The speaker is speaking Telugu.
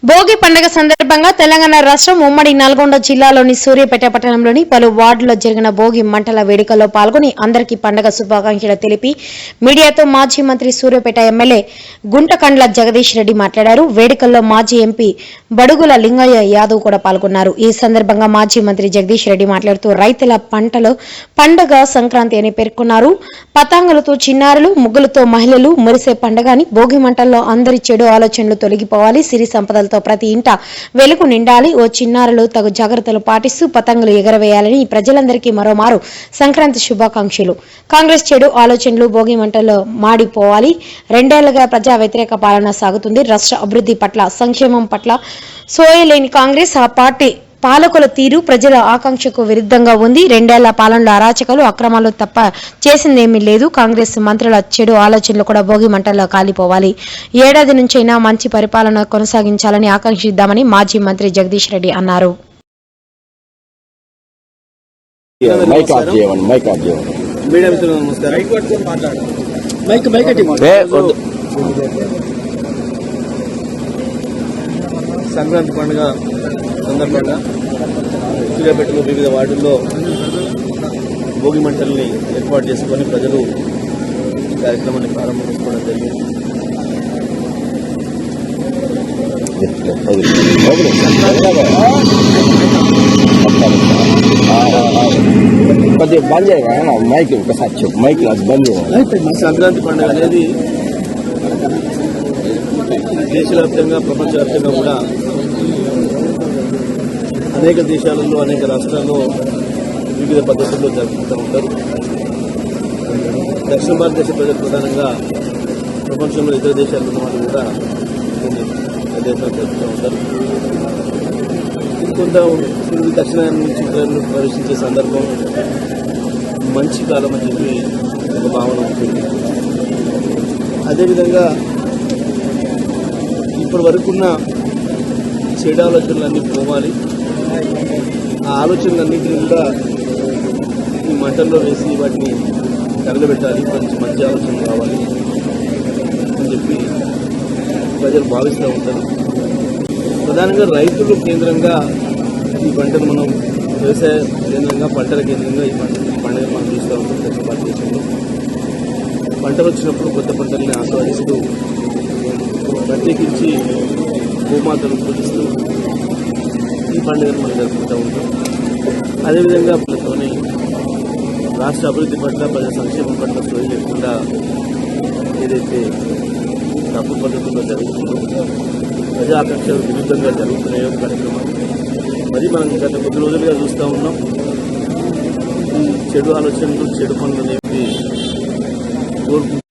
భోగి పండుగ సందర్భంగా తెలంగాణ రాష్ట్రం ఉమ్మడి నల్గొండ జిల్లాలోని సూర్యాపేట పట్టణంలోని పలు వార్డుల్లో జరిగిన భోగి మంటల వేడుకల్లో పాల్గొని అందరికీ పండుగ శుభాకాంక్షలు తెలిపి మీడియాతో మాజీ మంత్రి సూర్యాపేట ఎమ్మెల్యే గుంటకండ్ల జగదీష్ రెడ్డి మాట్లాడారు. వేడుకల్లో మాజీ ఎంపీ బడుగుల లింగయ్య యాదవ్ కూడా పాల్గొన్నారు. ఈ సందర్భంగా మాజీ మంత్రి జగదీష్ రెడ్డి మాట్లాడుతూ రైతుల పంటలో పండుగ సంక్రాంతి అని పేర్కొన్నారు. పతాంగులతో చిన్నారులు, ముగ్గులతో మహిళలు మురిసే పండుగ అని, భోగి మంటల్లో అందరి చెడు ఆలోచనలు తొలగిపోవాలి, సిరి సంపదలతో ప్రతి ఇంట వెలుగు నిండాలి, ఓ చిన్నారులు తగు జాగ్రత్తలు పాటిస్తూ పతంగులు ఎగరవేయాలని ప్రజలందరికీ మరోమారు సంక్రాంతి శుభాకాంక్షలు. కాంగ్రెస్ చెడు ఆలోచనలు భోగి మంటల్లో మాడిపోవాలి. 2 ఏళ్లుగా ప్రజా వ్యతిరేక పాలన సాగుతుంది. రాష్ట్ర అభివృద్ధి పట్ల, సంక్షేమం పట్ల సోయలేని కాంగ్రెస్ ఆ పార్టీ పాలకుల తీరు ప్రజల ఆకాంక్షకు విరుద్ధంగా ఉంది. 2 ఏళ్ల పాలనలో అరాచకాలు, అక్రమాలు తప్ప చేసిందేమీ లేదు. కాంగ్రెస్ మంత్రుల చెడు ఆలోచనలు కూడా భోగి మంటల్లో కాలిపోవాలి. ఏడాది నుంచైనా మంచి పరిపాలన కొనసాగించాలని ఆకాంక్షిద్దామని మాజీ మంత్రి జగదీష్ రెడ్డి అన్నారు. సంక్రాంతి పండుగ సందర్భంగా సూర్యాపేటలో వివిధ వార్డుల్లో భోగి మంటల్ని ఏర్పాటు చేసుకొని ప్రజలు ఈ కార్యక్రమాన్ని ప్రారంభించుకోవడం జరిగింది. సంక్రాంతి పండుగ అనేది దేశవ్యాప్తంగా, ప్రపంచవ్యాప్తంగా కూడా అనేక దేశాలలో, అనేక రాష్ట్రాల్లో వివిధ పద్ధతుల్లో జరుపుతూ ఉంటారు. దక్షిణ భారతదేశ ప్రజలు ప్రధానంగా ప్రపంచంలో ఇతర దేశాల్లో ఉన్న వాళ్ళు కూడా కొన్ని ప్రదేశాలు జరుపుతూ ఉంటారు. కొంత దక్షిణాన్ని నుంచి ఇతరులు ప్రవేశించే సందర్భం మంచి కాలం అని చెప్పి ఒక భావన ఉంటుంది. అదేవిధంగా ఇప్పటి వరకున్న చెడు ఆలోచనలన్నీ పోవాలి. ఆ ఆలోచనలన్నింటినీ కూడా ఈ మంటల్లో వేసి వాటిని తగలబెట్టాలి, మంచి ఆలోచనలు కావాలి అని చెప్పి ప్రజలు భావిస్తూ ఉంటారు. ప్రధానంగా రైతులు కేంద్రంగా ఈ పంటను మనం వ్యవసాయ కేంద్రంగా, పంటల కేంద్రంగా ఈ పండుగ మనం చూస్తూ ఉంటాం. దక్షిణ భారతదేశంలో పంటలు వచ్చినప్పుడు కొత్త పంటల్ని ఆస్వాదిస్తూ, ప్రత్యేకించి భూమాతను పూజిస్తూ ఈ పండుగను మనం జరుపుకుంటూ ఉంటాం. అదేవిధంగా పిల్లతోనే రాష్ట్ర అభివృద్ధి పట్ల, ప్రజా సంక్షేమం పట్ల సోయి లేకుండా ఏదైతే తప్పు పద్ధతుల్లో జరుగుతుందో, ప్రజా ఆకాంక్షలకు విరుద్ధంగా జరుగుతున్నాయో కార్యక్రమాలు మరి మనం గత కొద్ది రోజులుగా చూస్తూ ఉన్నాం. ఈ చెడు ఆలోచనలు, చెడు పనులు అనేవి కోరుకుంటూ